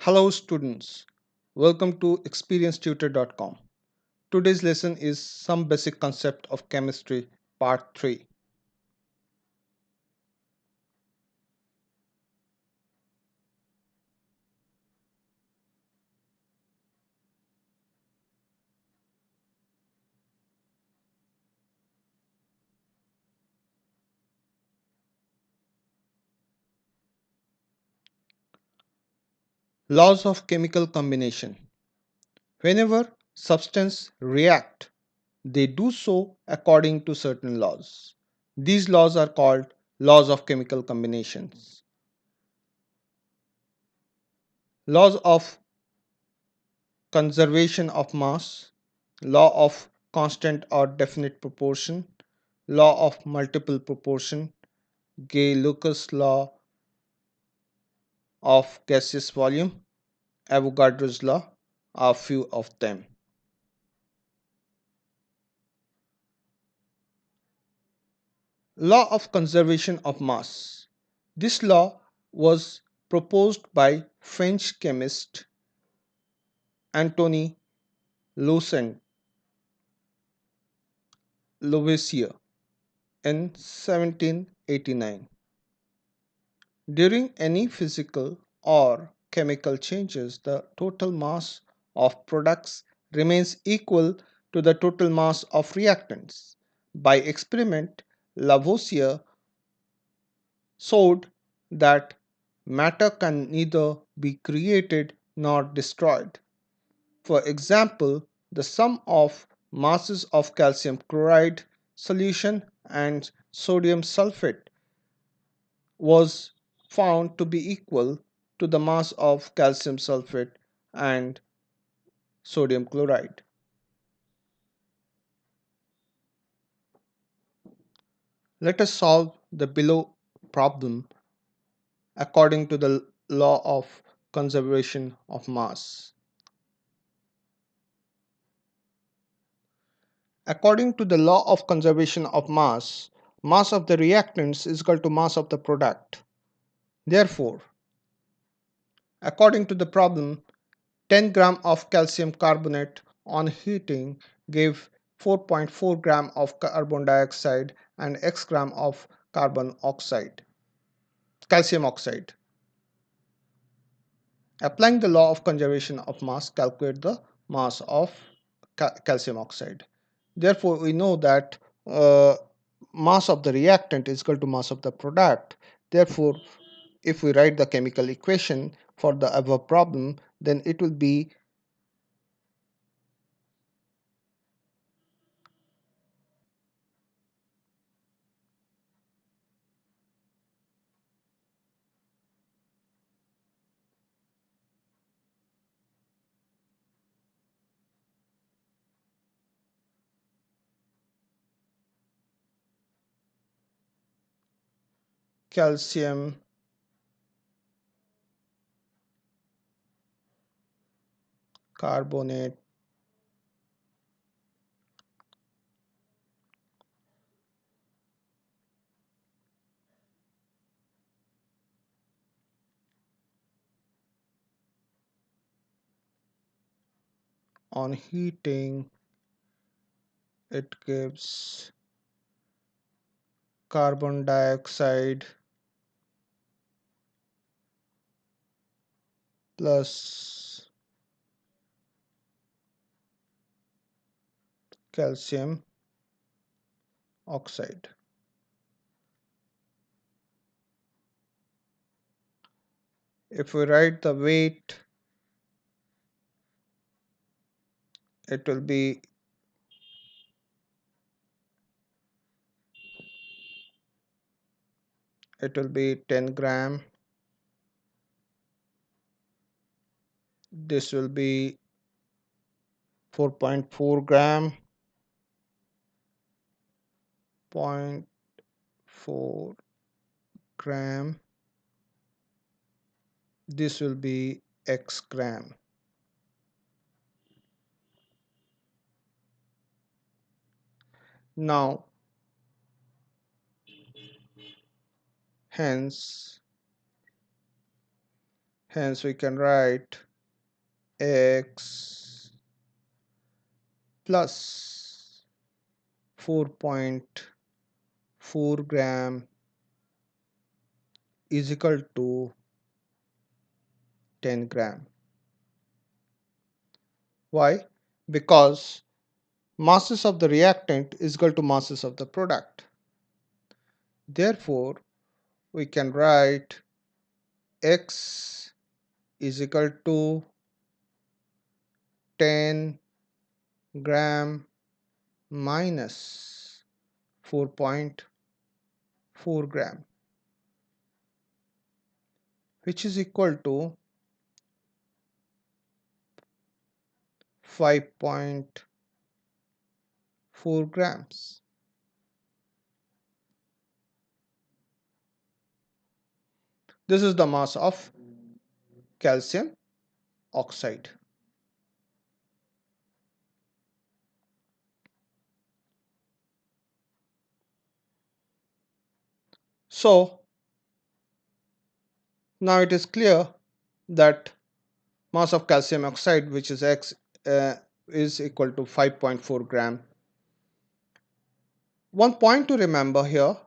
Hello students, welcome to experiencetutor.com. Today's lesson is some basic concept of chemistry part 3. Laws of chemical combination. Whenever substances react, they do so according to certain laws. These laws are called laws of chemical combinations. Laws of conservation of mass, law of constant or definite proportion, law of multiple proportion, Gay-Lucas law of gaseous volume, Avogadro's law are few of them. Law of conservation of mass. This law was proposed by French chemist Antoine Lucent Lavoisier in 1789. During any physical or chemical changes, the total mass of products remains equal to the total mass of reactants. By experiment, Lavoisier showed that matter can neither be created nor destroyed. For example, the sum of masses of calcium chloride solution and sodium sulfate was found to be equal to the mass of calcium sulfate and sodium chloride. Let us solve the below problem according to the law of conservation of mass. According to the law of conservation of mass, mass of the reactants is equal to mass of the product. Therefore, according to the problem, 10 gram of calcium carbonate on heating gave 4.4 gram of carbon dioxide and x gram of carbon oxide, calcium oxide. Applying the law of conservation of mass, calculate the mass of calcium oxide. Therefore, we know that mass of the reactant is equal to mass of the product. Therefore, if we write the chemical equation for the above problem, then it will be calcium carbonate on heating, it gives carbon dioxide plus calcium oxide. If we write the weight, it will be it will be 10 gram. This will be 4.4 gram, 0.4 gram. This will be x gram. Now, hence, Hence we can write X plus 4.4 gram is equal to 10 gram. Why? Because masses of the reactant is equal to masses of the product. Therefore, we can write X is equal to 10 gram minus 4.4 gram, which is equal to 5.4 grams. This is the mass of calcium oxide. So now it is clear that mass of calcium oxide, which is X, is equal to 5.4 gram. One point to remember here,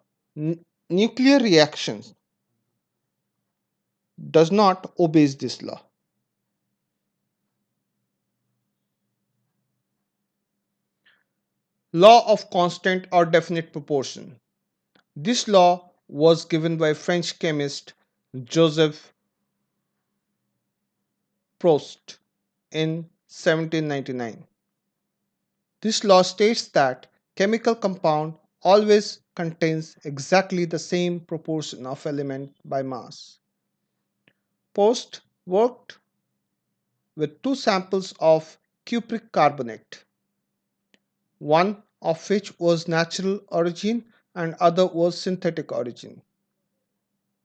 nuclear reactions does not obey this law. Law of constant or definite proportion. This law was given by French chemist Joseph Proust in 1799. This law states that chemical compound always contains exactly the same proportion of element by mass. Proust worked with two samples of cupric carbonate, one of which was natural origin and other was synthetic origin.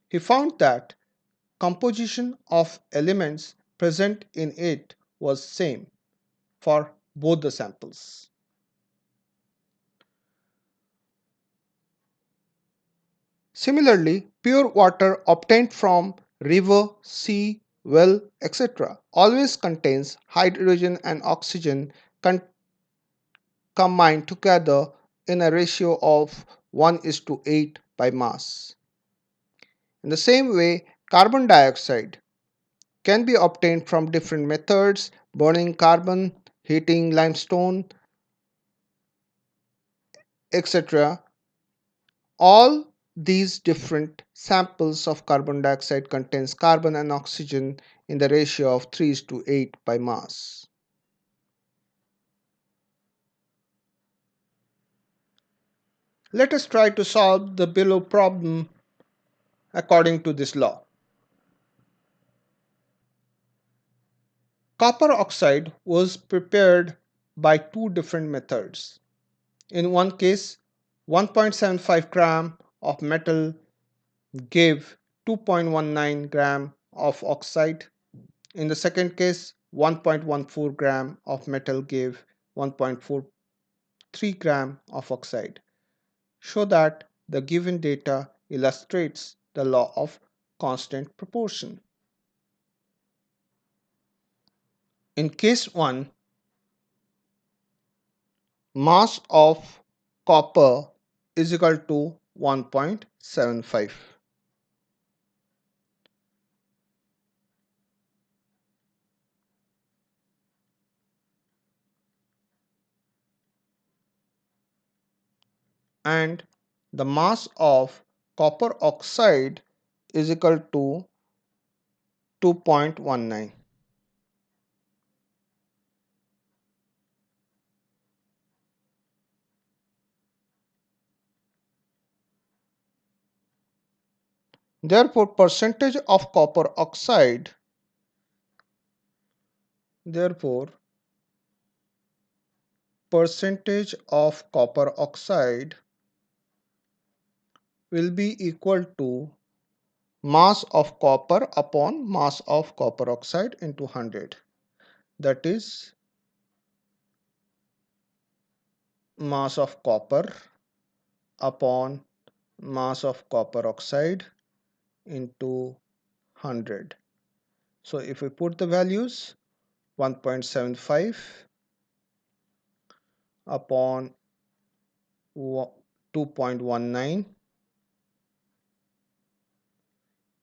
He found that composition of elements present in it was same for both the samples. Similarly, pure water obtained from river, sea, well, etc. always contains hydrogen and oxygen combined together in a ratio of 1 is to 8 by mass. In the same way, carbon dioxide can be obtained from different methods: burning carbon, heating limestone, etc. All these different samples of carbon dioxide contains carbon and oxygen in the ratio of 3 is to 8 by mass. Let us try to solve the below problem according to this law. Copper oxide was prepared by two different methods. In one case, 1.75 gram of metal gave 2.19 gram of oxide. In the second case, 1.14 gram of metal gave 1.43 gram of oxide. Show that the given data illustrates the law of constant proportion. In case 1, mass of copper is equal to 1.75. And the mass of copper oxide is equal to 2.19. Therefore, therefore percentage of copper oxide will be equal to mass of copper upon mass of copper oxide into 100. That is mass of copper upon mass of copper oxide into 100. So if we put the values, 1.75 upon 2.19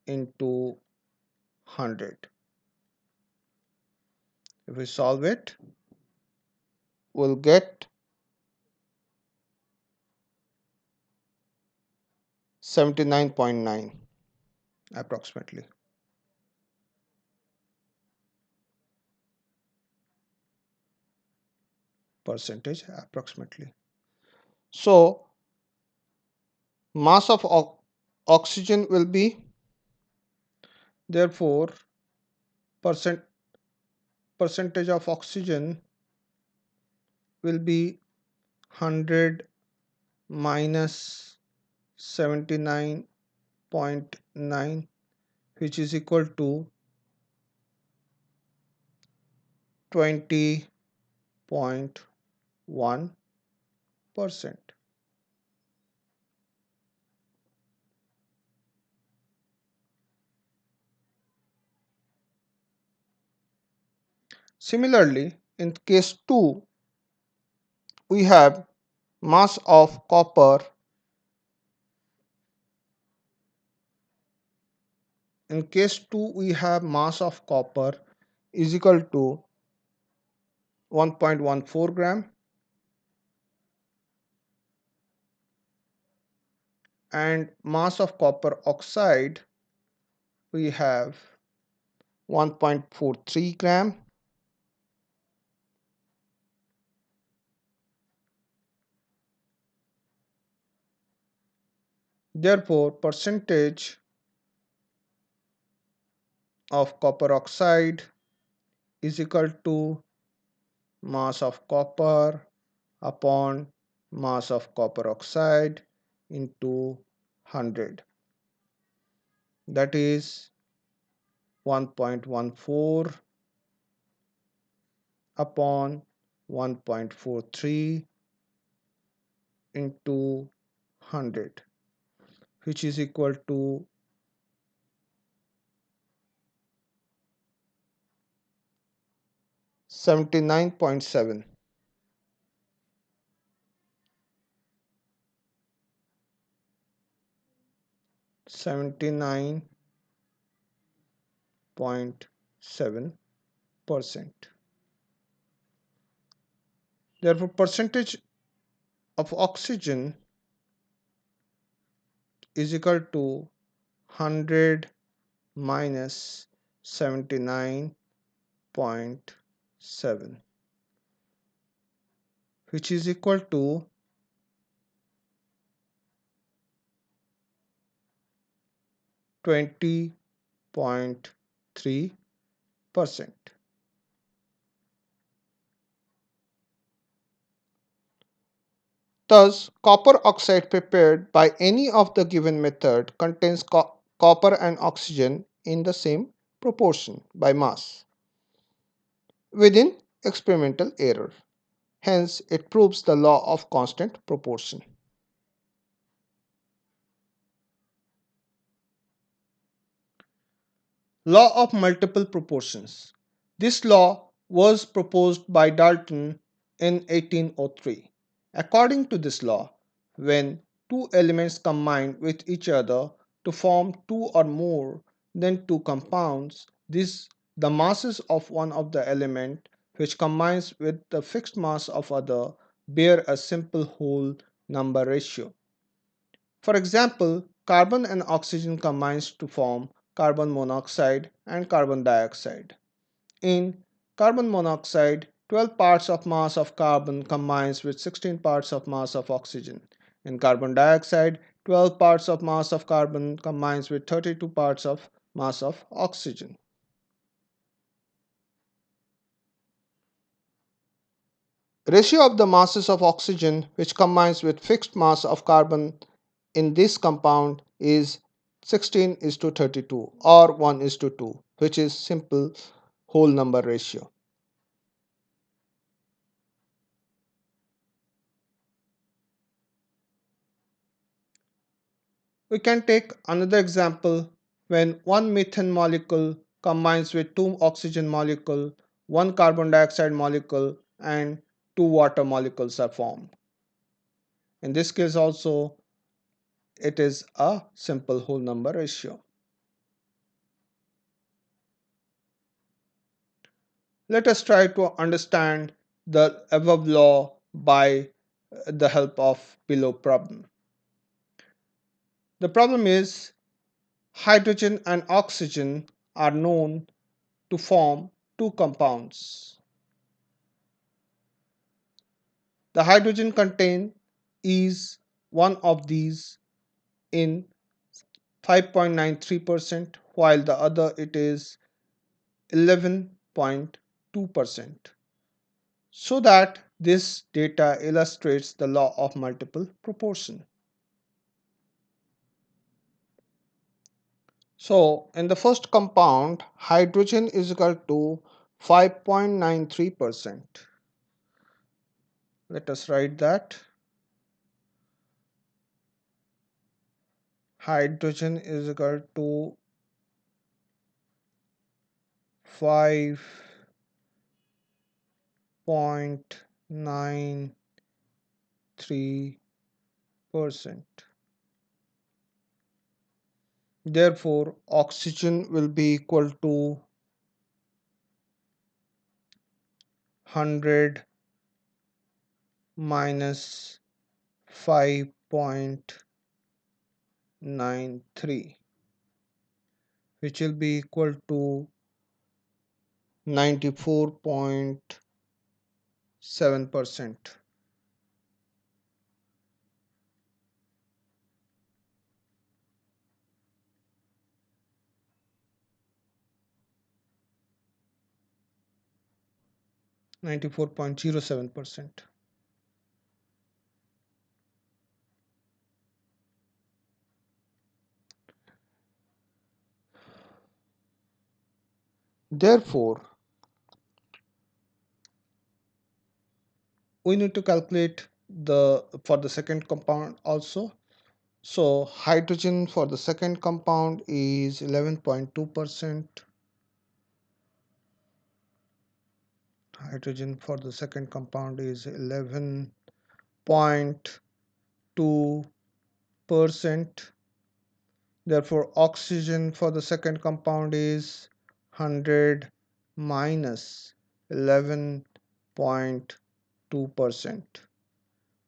into 100. If we solve it, we'll get 79.9 approximately percentage approximately. So mass of oxygen will be, therefore percent percentage of oxygen will be 100 minus 79.9, which is equal to 20.1%. Similarly, in case 2, we have mass of copper. In case 2, we have mass of copper is equal to 1.14 gram, and mass of copper oxide we have 1.43 gram. Therefore, percentage of copper oxide is equal to mass of copper upon mass of copper oxide into 100. That is 1.14 upon 1.43 into 100, which is equal to 79.7. 79.7%. Therefore, percentage of oxygen is equal to 100 minus 79.7, which is equal to 20.3%. Thus, copper oxide prepared by any of the given method contains copper and oxygen in the same proportion by mass within experimental error. Hence, it proves the law of constant proportion. Law of multiple proportions. This law was proposed by Dalton in 1803. According to this law, when two elements combine with each other to form two or more than two compounds, the masses of one of the element which combines with the fixed mass of other bear a simple whole number ratio. For example, carbon and oxygen combines to form carbon monoxide and carbon dioxide. In carbon monoxide, 12 parts of mass of carbon combines with 16 parts of mass of oxygen. In carbon dioxide, 12 parts of mass of carbon combines with 32 parts of mass of oxygen. Ratio of the masses of oxygen which combines with fixed mass of carbon in this compound is 16 is to 32 or 1 is to 2, which is simple whole number ratio. We can take another example when one methane molecule combines with two oxygen molecule, one carbon dioxide molecule, and two water molecules are formed. In this case also, it is a simple whole number ratio. Let us try to understand the above law by the help of below problem. The problem is hydrogen and oxygen are known to form two compounds. The hydrogen contained is one of these in 5.93%, while the other it is 11.2%. So that this data illustrates the law of multiple proportion. So in the first compound, hydrogen is equal to 5.93%. Let us write that. Hydrogen is equal to 5.93%. Therefore, oxygen will be equal to 100 minus 5.93, which will be equal to 94.7%. 94.07%. Therefore, we need to calculate the for the second compound also. So hydrogen for the second compound is 11.2%. Hydrogen for the second compound is 11.2%. Therefore, oxygen for the second compound is 100 minus 11.2%,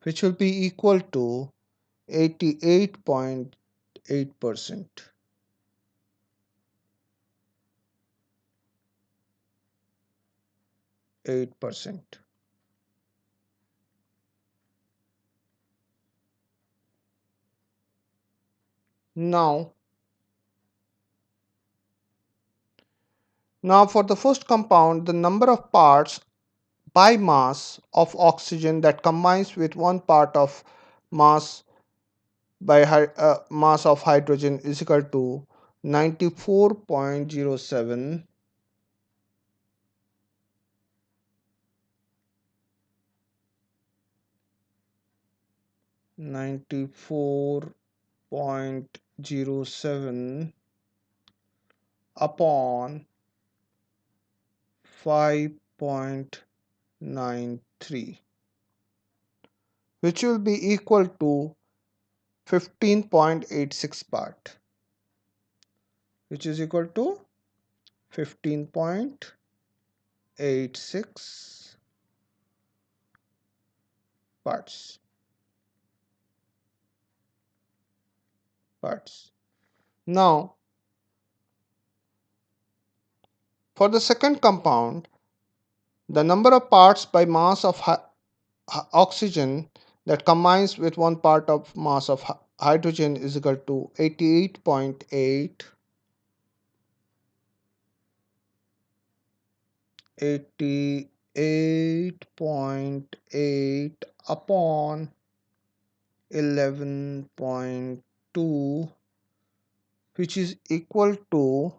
which will be equal to 88.8%. 8%. Now for the first compound, the number of parts by mass of oxygen that combines with one part of mass by mass of hydrogen is equal to 94.07, 94.07 upon 5.93, which will be equal to 15.86 part, which is equal to 15.86 parts. Now, for the second compound, the number of parts by mass of oxygen that combines with one part of mass of hydrogen is equal to 88.8, 88.8 upon 11.2, which is equal to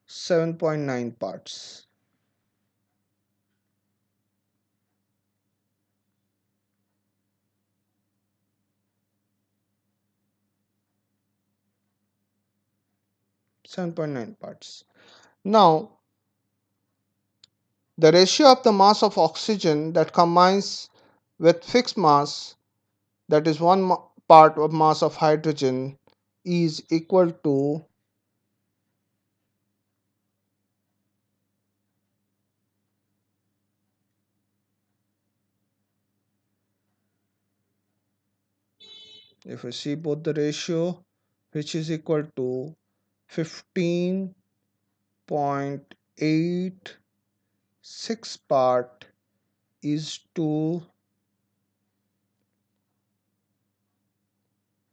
7.9 parts. Now, the ratio of the mass of oxygen that combines with fixed mass, that is one part of mass of hydrogen, is equal to, if we see both the ratio, which is equal to 15.86 part is to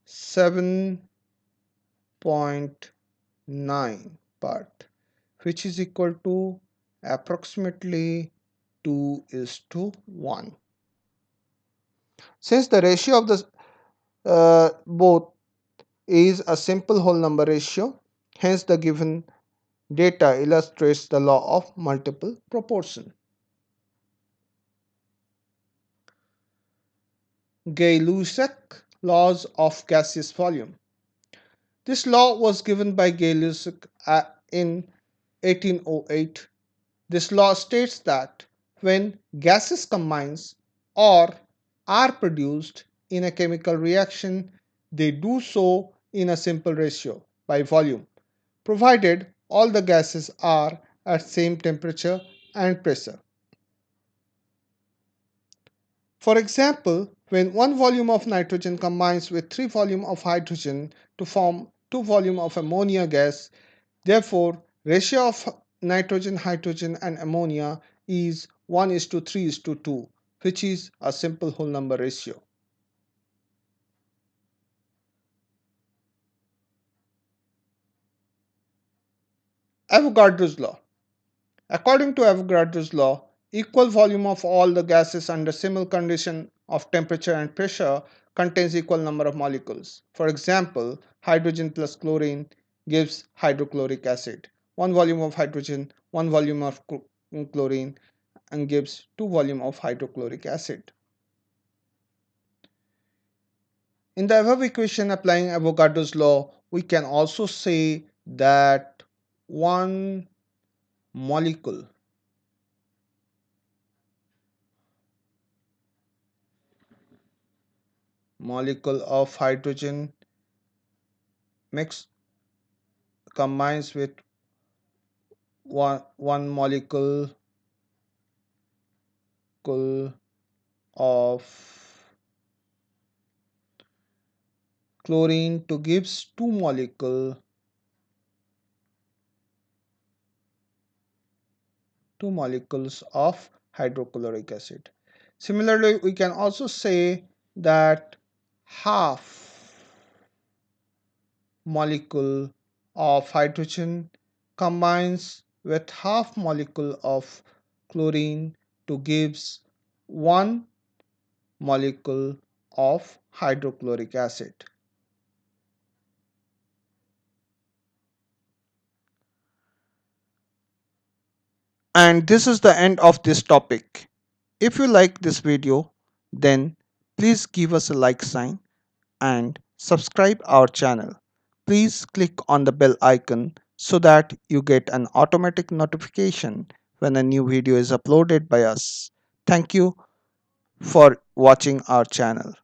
7.9 part, which is equal to approximately 2 is to 1. Since the ratio of the both is a simple whole number ratio, hence the given data illustrates the law of multiple proportion. Gay-Lussac laws of gaseous volume. This law was given by Gay-Lussac in 1808. This law states that when gases combines or are produced in a chemical reaction, they do so in a simple ratio by volume, provided all the gases are at same temperature and pressure. For example, when one volume of nitrogen combines with 3 volume of hydrogen to form 2 volume of ammonia gas, therefore ratio of nitrogen, hydrogen and ammonia is 1 is to 3 is to 2, which is a simple whole number ratio. Avogadro's law. According to Avogadro's law, equal volume of all the gases under similar condition of temperature and pressure contains equal number of molecules. For example, hydrogen plus chlorine gives hydrochloric acid. One volume of hydrogen, one volume of chlorine and gives 2 volume of hydrochloric acid. In the above equation applying Avogadro's law, we can also say that one molecule of hydrogen mix combines with one molecule of chlorine to gives two molecules of hydrochloric acid. Similarly, we can also say that half molecule of hydrogen combines with half molecule of chlorine to gives one molecule of hydrochloric acid. And this is the end of this topic. If you like this video, then please give us a like sign and subscribe our channel. Please click on the bell icon so that you get an automatic notification when a new video is uploaded by us. Thank you for watching our channel.